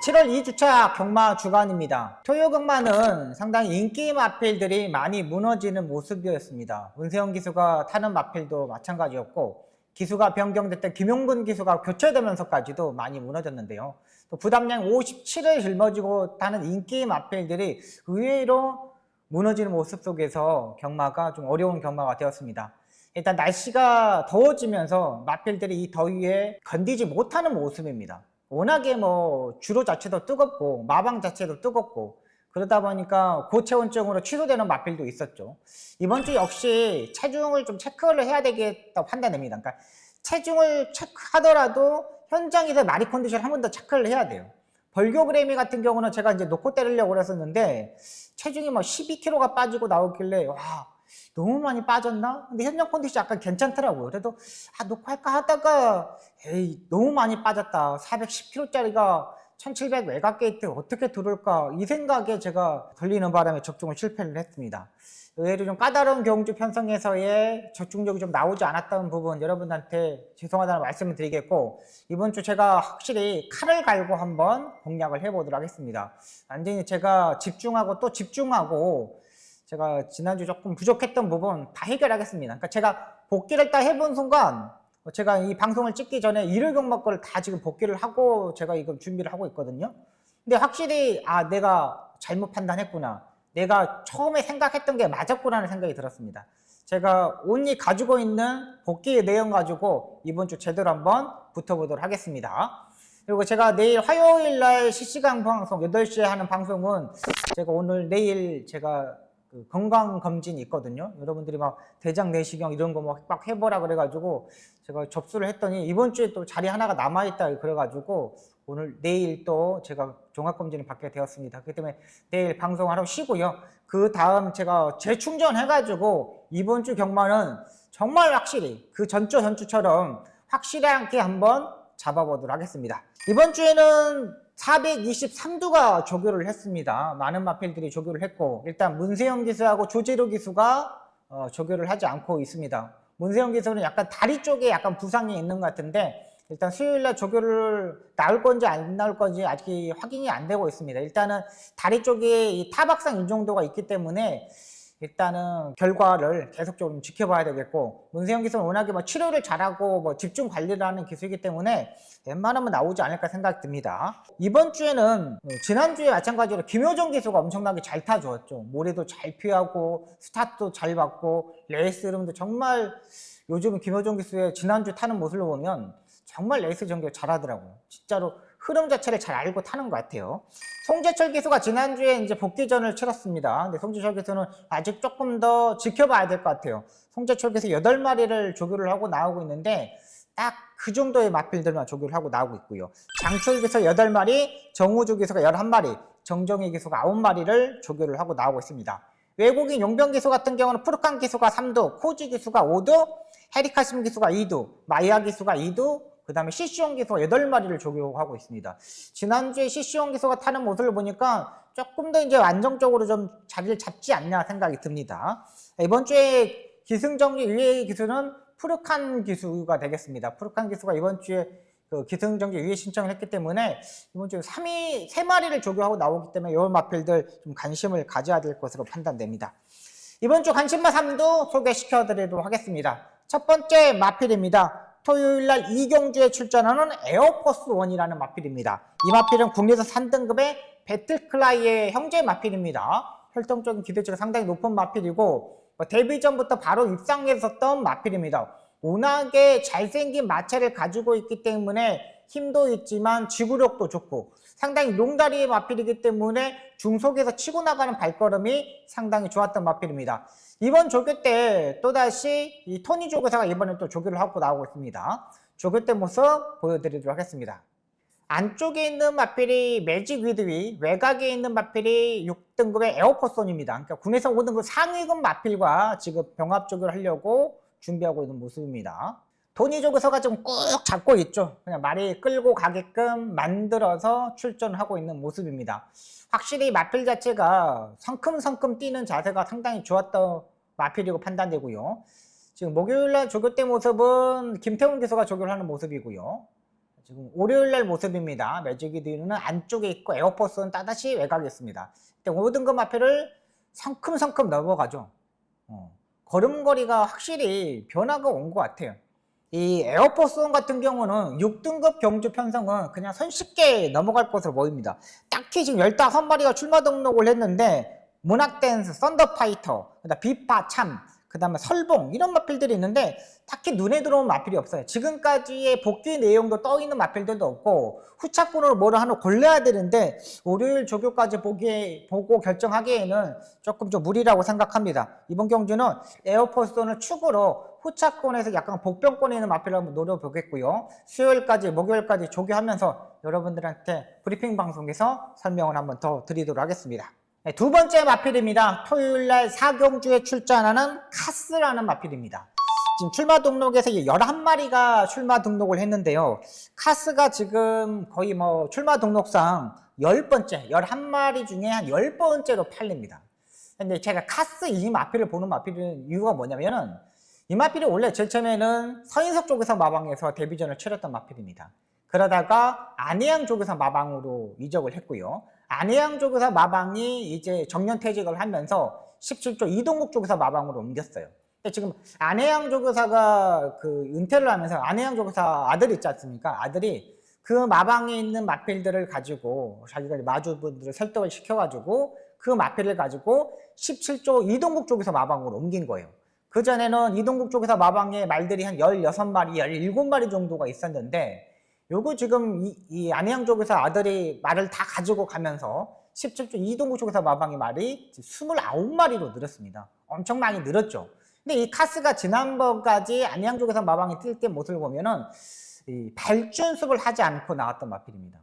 7월 2주차 경마 주간입니다. 토요 경마는 상당히 인기 마필들이 많이 무너지는 모습이었습니다. 문세영 기수가 타는 마필도 마찬가지였고, 기수가 변경됐던 김용근 기수가 교체되면서까지도 많이 무너졌는데요. 또 부담량 57을 짊어지고 타는 인기 마필들이 의외로 무너지는 모습 속에서 경마가 좀 어려운 경마가 되었습니다. 일단 날씨가 더워지면서 마필들이 이 더위에 건디지 못하는 모습입니다. 워낙에 주로 자체도 뜨겁고 마방 자체도 뜨겁고 그러다 보니까 고체온증으로 취소되는 마필도 있었죠. 이번 주 역시 체중을 좀 체크를 해야 되겠다고 판단됩니다. 그러니까 체중을 체크하더라도 현장에서 마리 컨디션을 한 번 더 체크를 해야 돼요. 벌교그래미 같은 경우는 제가 이제 놓고 때리려고 그랬었는데 체중이 12kg가 빠지고 나오길래 와, 너무 많이 빠졌나? 근데 현장 컨디션 약간 괜찮더라고요. 그래도 놓고 할까 하다가 에이 너무 많이 빠졌다. 410kg짜리가 1700 외곽 게이트 어떻게 들어올까? 이 생각에 제가 걸리는 바람에 적중을 실패를 했습니다. 의외로 좀 까다로운 경주 편성에서의 적중력이 좀 나오지 않았던 부분 여러분한테 죄송하다는 말씀을 드리겠고, 이번 주 제가 확실히 칼을 갈고 한번 공략을 해보도록 하겠습니다. 완전히 제가 집중하고 또 집중하고 제가 지난주 조금 부족했던 부분 다 해결하겠습니다. 그러니까 제가 복귀를 딱 해본 순간 제가 이 방송을 찍기 전에 일요일 경마 거를 다 지금 복귀를 하고 제가 이거 준비를 하고 있거든요. 근데 확실히 내가 잘못 판단했구나. 내가 처음에 생각했던 게 맞았구나라는 생각이 들었습니다. 제가 온리 가지고 있는 복귀의 내용 가지고 이번 주 제대로 한번 붙어보도록 하겠습니다. 그리고 제가 내일 화요일 날 실시간 방송 8시에 하는 방송은 제가 오늘 내일 제가 건강검진이 있거든요. 여러분들이 대장 내시경 이런 거 막 해보라 그래가지고 제가 접수를 했더니 이번 주에 또 자리 하나가 남아있다 그래가지고 내일 또 제가 종합검진을 받게 되었습니다. 그렇기 때문에 내일 방송하러 쉬고요. 그 다음 제가 재충전해가지고 이번 주 경마는 정말 확실히 그 전주처럼 확실하게 한번 잡아보도록 하겠습니다. 이번 주에는 423두가 조교를 했습니다. 많은 마필들이 조교를 했고, 일단 문세영 기수하고 조재로 기수가 조교를 하지 않고 있습니다. 문세영 기수는 약간 다리 쪽에 약간 부상이 있는 것 같은데, 일단 수요일날 조교를 나올 건지 안 나올 건지 아직 확인이 안 되고 있습니다. 일단은 다리 쪽에 이 타박상 인정도가 있기 때문에 일단은 결과를 계속적으로 지켜봐야 되겠고, 문세영 기수는 워낙에 치료를 잘하고 집중 관리를 하는 기수이기 때문에 웬만하면 나오지 않을까 생각이 듭니다. 이번 주에는 지난주에 마찬가지로 김효정 기수가 엄청나게 잘 타주었죠. 모래도 잘 피하고 스타트도 잘 받고 레이스 흐름도 정말, 요즘 김효정 기수의 지난주 타는 모습을 보면 정말 레이스 전개 잘하더라고요. 진짜로 흐름 자체를 잘 알고 타는 것 같아요. 송재철 기수가 지난주에 이제 복귀전을 치렀습니다. 근데 송재철 기수는 아직 조금 더 지켜봐야 될 것 같아요. 송재철 기수 8마리를 조교를 하고 나오고 있는데 딱 그 정도의 마필들만 조교를 하고 나오고 있고요. 장철 기수 8마리, 정우주 기수가 11마리, 정정희 기수가 9마리를 조교를 하고 나오고 있습니다. 외국인 용병 기수 같은 경우는 푸르칸 기수가 3두, 코지 기수가 5두, 헤리카심 기수가 2두, 마이아 기수가 2두, 그 다음에 CC용 기수가 8마리를 조교하고 있습니다. 지난주에 CC용 기수가 타는 모습을 보니까 조금 더 이제 안정적으로 좀 자리를 잡지 않냐 생각이 듭니다. 이번 주에 기승전결 유예 기수는 푸르칸 기수가 되겠습니다. 푸르칸 기수가 이번 주에 기승전결 유예 신청을 했기 때문에 이번 주에 3마리를 조교하고 나오기 때문에 이 마필들 좀 관심을 가져야 될 것으로 판단됩니다. 이번 주 관심마 3도 소개시켜 드리도록 하겠습니다. 첫 번째 마필입니다. 토요일날 이경주에 출전하는 에어포스1이라는 마필입니다. 이 마필은 국내에서 3등급의 배틀클라이의 형제 마필입니다. 활동적인 기대치가 상당히 높은 마필이고 데뷔 전부터 바로 입상했었던 마필입니다. 워낙에 잘생긴 마체를 가지고 있기 때문에 힘도 있지만 지구력도 좋고 상당히 용다리의 마필이기 때문에 중속에서 치고 나가는 발걸음이 상당히 좋았던 마필입니다. 이번 조교 때 또다시 이 토니 조교사가 이번에 또 조교를 하고 나오고 있습니다. 조교 때 모습 보여드리도록 하겠습니다. 안쪽에 있는 마필이 매직 위드위, 외곽에 있는 마필이 6등급의 에어포손입니다. 그러니까 군에서 5등급 상위급 마필과 지금 병합 조교를 하려고 준비하고 있는 모습입니다. 토니 조교사가 좀 꾹 잡고 있죠. 그냥 말이 끌고 가게끔 만들어서 출전하고 있는 모습입니다. 확실히 마필 자체가 성큼성큼 뛰는 자세가 상당히 좋았던 마필이고 판단되고요. 지금 목요일날 조교 때 모습은 김태훈 기수가 조교를 하는 모습이고요. 지금 월요일날 모습입니다. 매직이 뒤는 안쪽에 있고 에어포스는 따다시 외곽에 있습니다. 5등급 마필을 성큼성큼 넘어가죠. 걸음걸이가 확실히 변화가 온 것 같아요. 이 에어포스원 같은 경우는 6등급 경주 편성은 그냥 손쉽게 넘어갈 것으로 보입니다. 딱히 지금 15마리가 출마 등록을 했는데 문학댄스, 썬더파이터, 비파 참, 그 다음에 설봉 이런 마필들이 있는데 딱히 눈에 들어온 마필이 없어요. 지금까지의 복귀 내용도 떠있는 마필들도 없고 후차권으로 뭐를 하나 골라야 되는데 월요일 조교까지 보고 결정하기에는 조금 좀 무리라고 생각합니다. 이번 경주는 에어포스원을 축으로 후차권에서 약간 복병권에 있는 마필을 한번 노려보겠고요. 수요일까지 목요일까지 조교하면서 여러분들한테 브리핑 방송에서 설명을 한번 더 드리도록 하겠습니다. 네, 두 번째 마필입니다. 토요일날 4경주에 출전하는 카스라는 마필입니다. 지금 출마 등록에서 11마리가 출마 등록을 했는데요. 카스가 지금 거의 뭐 출마 등록상 10번째, 11마리 중에 한 10번째로 팔립니다. 근데 제가 카스 이 마필을 보는 마필은 이유가 뭐냐면은 이 마필이 원래 제일 처음에는 서인석 쪽에서 마방에서 데뷔전을 치렀던 마필입니다. 그러다가 안해양 쪽에서 마방으로 이적을 했고요. 안해양 쪽에서 마방이 이제 정년퇴직을 하면서 17조 이동국 쪽에서 마방으로 옮겼어요. 근데 지금 안해양 조교사가 그 은퇴를 하면서 안해양 조교사 아들이 있지 않습니까? 아들이 그 마방에 있는 마필들을 가지고 자기가 마주분들을 설득을 시켜가지고 그 마필을 가지고 17조 이동국 쪽에서 마방으로 옮긴 거예요. 그전에는 이동국 쪽에서 마방에 말들이 한 16마리, 17마리 정도가 있었는데 요거 지금 이 안해양 쪽에서 아들이 말을 다 가지고 가면서 17조 이동국 쪽에서 마방의 말이 29마리로 늘었습니다. 엄청 많이 늘었죠. 근데 이 카스가 지난번까지 안해양 쪽에서 마방에 뛸 때 모습을 보면은 이 발주연습을 하지 않고 나왔던 마필입니다.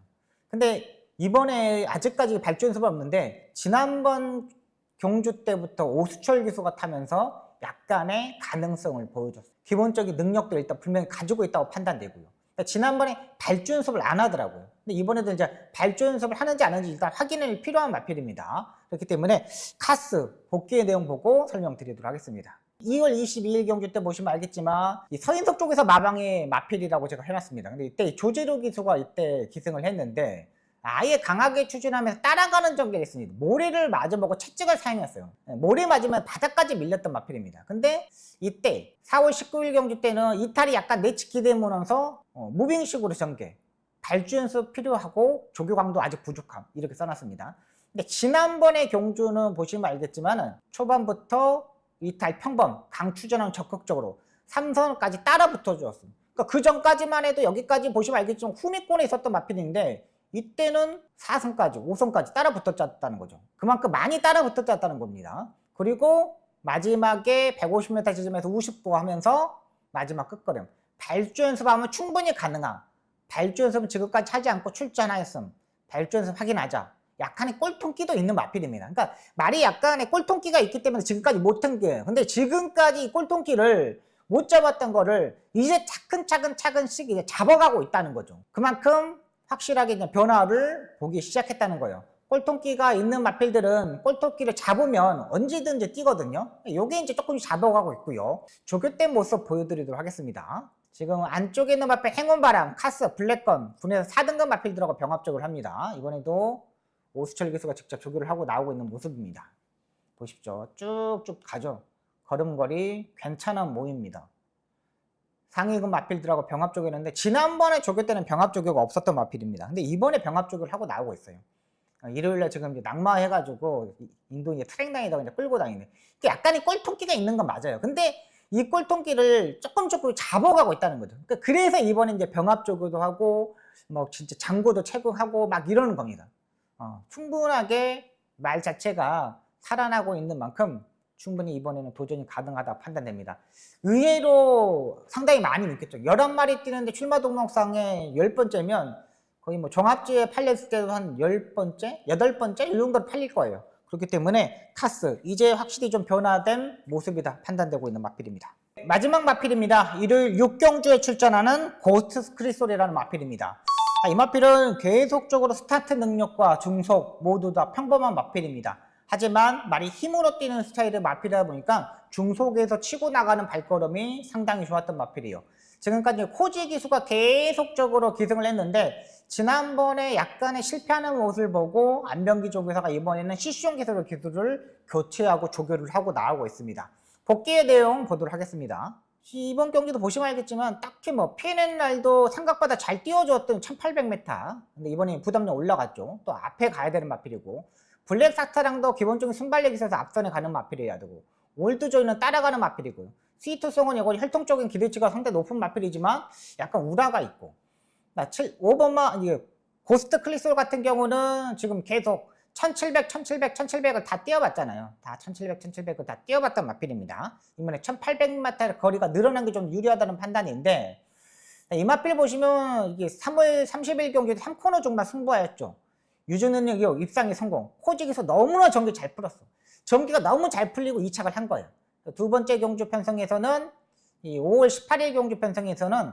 근데 이번에 아직까지 발주연습은 없는데 지난번 경주 때부터 오수철 기수가 타면서 약간의 가능성을 보여줬어요. 기본적인 능력도 일단 분명히 가지고 있다고 판단되고요. 지난번에 발주 연습을 안 하더라고요. 근데 이번에도 이제 발주 연습을 하는지 안 하는지 일단 확인이 필요한 마필입니다. 그렇기 때문에 카스 복귀의 내용 보고 설명드리도록 하겠습니다. 2월 22일 경주 때 보시면 알겠지만 이 서인석 쪽에서 마방의 마필이라고 제가 해놨습니다. 근데 이때 조재로 기수가 이때 기승을 했는데 아예 강하게 추진하면서 따라가는 전개를 했습니다. 모래를 맞아보고 채찍을 사용했어요. 모래 맞으면 바닥까지 밀렸던 마필입니다. 근데 이때 4월 19일 경주 때는 이탈이 약간 내치기되면서 무빙식으로 전개, 발주 연습 필요하고 조교 강도 아직 부족함 이렇게 써놨습니다. 근데 지난번에 경주는 보시면 알겠지만 초반부터 이탈 평범, 강추전하면 적극적으로 3선까지 따라 붙어주었습니다. 그러니까 그 전까지만 해도 여기까지 보시면 알겠지만 후미권에 있었던 마필인데 이때는 4선까지, 5선까지 따라 붙었다는 거죠. 그만큼 많이 따라 붙었다는 겁니다. 그리고 마지막에 150m 지점에서 우십보 하면서 마지막 끝걸음. 발주 연습하면 충분히 가능한. 발주 연습은 지금까지 하지 않고 출전하였음. 발주 연습 확인하자. 약간의 꼴통기도 있는 마필입니다. 그러니까 말이 약간의 꼴통기가 있기 때문에 지금까지 못한 거예요. 근데 지금까지 이 꼴통기를 못 잡았던 거를 이제 차근차근씩 이제 잡아가고 있다는 거죠. 그만큼 확실하게 이제 변화를 보기 시작했다는 거예요. 꼴통기가 있는 마필들은 꼴통기를 잡으면 언제든지 뛰거든요. 요게 이제 조금씩 잡아가고 있고요. 조교된 모습 보여드리도록 하겠습니다. 지금 안쪽에 있는 마필 행운바람, 카스, 블랙건, 군에서 4등급 마필들하고 병합적을 합니다. 이번에도 오수철 기수가 직접 조교를 하고 나오고 있는 모습입니다. 보십시오. 쭉쭉 가죠. 걸음걸이 괜찮은 모입니다. 상위급 마필들하고 병합조교였는데 지난번에 조교 때는 병합조교가 없었던 마필입니다. 근데 이번에 병합조교를 하고 나오고 있어요. 일요일날 지금 이제 낙마해가지고 인도 이제 트랙라인에다가 이제 끌고 다니네. 약간의 꼴통기가 있는 건 맞아요. 근데 이 꼴통기를 조금 잡아가고 있다는 거죠. 그래서 이번에 이제 병합조교도 하고 뭐 진짜 장고도 채굴하고 막 이러는 겁니다. 충분하게 말 자체가 살아나고 있는 만큼 충분히 이번에는 도전이 가능하다 판단됩니다. 의외로 상당히 많이 느꼈죠. 11마리 뛰는데 출마 등록상에 10번째면 거의 뭐 종합지에 팔렸을 때도 한 10번째, 8번째 이 정도로 팔릴 거예요. 그렇기 때문에 카스 이제 확실히 좀 변화된 모습이다 판단되고 있는 마필입니다. 마지막 마필입니다. 일요일 6경주에 출전하는 고스트 크리솔이라는 마필입니다. 이 마필은 계속적으로 스타트 능력과 중속 모두 다 평범한 마필입니다. 하지만 말이 힘으로 뛰는 스타일의 마필이다 보니까 중속에서 치고 나가는 발걸음이 상당히 좋았던 마필이에요. 지금까지 코지 기수가 계속적으로 기승을 했는데 지난번에 약간의 실패하는 모습을 보고 안병기 조교사가 이번에는 시시용 기술로 기술을 교체하고 조교를 하고 나오고 있습니다. 복귀의 내용 보도록 하겠습니다. 이번 경기도 보시면 알겠지만 딱히 뭐 피해낸 날도 생각보다 잘 띄워줬던 1800m. 근데 이번에 부담력 올라갔죠. 또 앞에 가야 되는 마필이고 블랙 사타랑도 기본적인 순발력이 있어서 앞선에 가는 마필이어야 되고 올드조이는 따라가는 마필이고요. 스위트송은 이건 혈통적인 기대치가 상당히 높은 마필이지만 약간 우라가 있고 5번마 고스트 클리솔 같은 경우는 지금 계속 1700, 1700, 1700을 다 뛰어봤잖아요. 다 1700, 1700을 다 뛰어봤던 마필입니다. 이번에 1800m 거리가 늘어난 게 좀 유리하다는 판단인데 이 마필 보시면 이게 3월 30일 경기에 3코너 중반 승부하였죠. 유주 능력이 입상이 성공. 코직에서 너무나 전기 잘 풀었어. 전기가 너무 잘 풀리고 2착을 한 거예요. 두 번째 경주 편성에서는 이 5월 18일 경주 편성에서는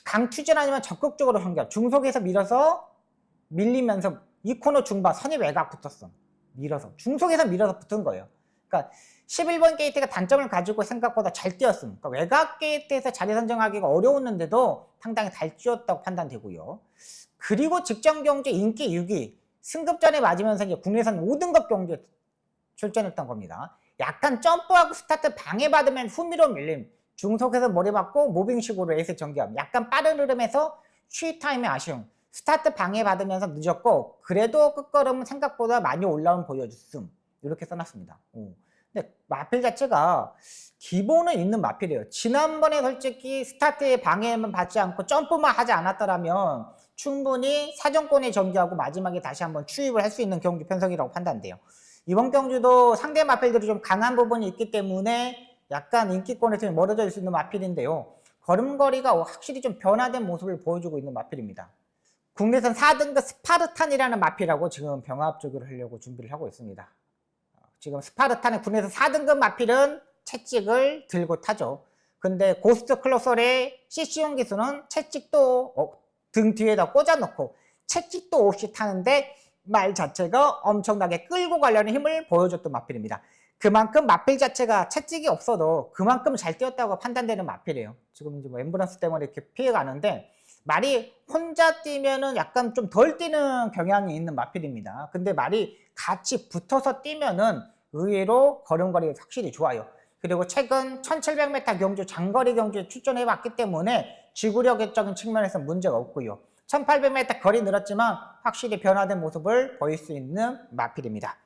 강추진 아니면 적극적으로 환경 중속에서 밀어서 밀리면서 2코너 중반 선이 외곽 붙었어. 밀어서 중속에서 밀어서 붙은 거예요. 그러니까 11번 게이트가 단점을 가지고 생각보다 잘 뛰었음. 그러니까 외곽 게이트에서 자리 선정하기가 어려웠는데도 상당히 잘 뛰었다고 판단되고요. 그리고 직전 경주 인기 6위 승급전에 맞으면서 이제 국내선 5등급 경주에 출전했던 겁니다. 약간 점프하고 스타트 방해받으면 후미로 밀림, 중속에서 머리 맞고 모빙식으로 에이스 전개함. 약간 빠른 흐름에서 쉬 타임의 아쉬움. 스타트 방해받으면서 늦었고 그래도 끝걸음은 생각보다 많이 올라온 보여줬음. 이렇게 써놨습니다. 근데 마필 자체가 기본은 있는 마필이에요. 지난번에 솔직히 스타트에 방해만 받지 않고 점프만 하지 않았더라면 충분히 사정권에 전개하고 마지막에 다시 한번 추입을 할 수 있는 경기 편성이라고 판단돼요. 이번 경주도 상대 마필들이 좀 강한 부분이 있기 때문에 약간 인기권에서 멀어져 있을 수 있는 마필인데요. 걸음걸이가 확실히 좀 변화된 모습을 보여주고 있는 마필입니다. 국내선 4등급 스파르탄이라는 마필하고 지금 병합 조교를 하려고 준비를 하고 있습니다. 지금 스파르탄의 국내선 4등급 마필은 채찍을 들고 타죠. 근데 고스트 클로설의 CC용 기수는 채찍도 등 뒤에다 꽂아놓고 채찍도 없이 타는데 말 자체가 엄청나게 끌고 가려는 힘을 보여줬던 마필입니다. 그만큼 마필 자체가 채찍이 없어도 그만큼 잘 뛰었다고 판단되는 마필이에요. 지금 이제 뭐 앰뷸런스 때문에 이렇게 피해가는데 말이 혼자 뛰면은 약간 좀 덜 뛰는 경향이 있는 마필입니다. 근데 말이 같이 붙어서 뛰면은 의외로 걸음걸이가 확실히 좋아요. 그리고 최근 1700m 경주 장거리 경주에 출전해 봤기 때문에 지구력적인 측면에서 문제가 없고요. 1800m 거리 늘었지만 확실히 변화된 모습을 보일 수 있는 마필입니다.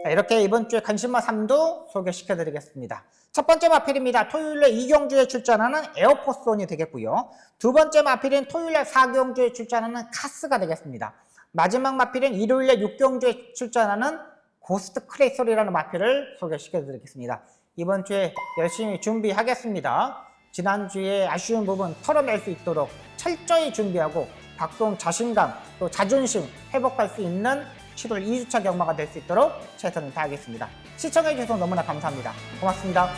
자, 이렇게 이번 주에 간신마 3도 소개시켜 드리겠습니다. 첫 번째 마필입니다. 토요일에 2경주에 출전하는 에어포스원이 되겠고요. 두 번째 마필은 토요일에 4경주에 출전하는 카스가 되겠습니다. 마지막 마필은 일요일에 6경주에 출전하는 고스트 크레이솔이라는 마필을 소개시켜 드리겠습니다. 이번 주에 열심히 준비하겠습니다. 지난주에 아쉬운 부분 털어낼 수 있도록 철저히 준비하고 박송 자신감 또 자존심 회복할 수 있는 7월 2주차 경마가 될 수 있도록 최선을 다하겠습니다. 시청해주셔서 너무나 감사합니다. 고맙습니다.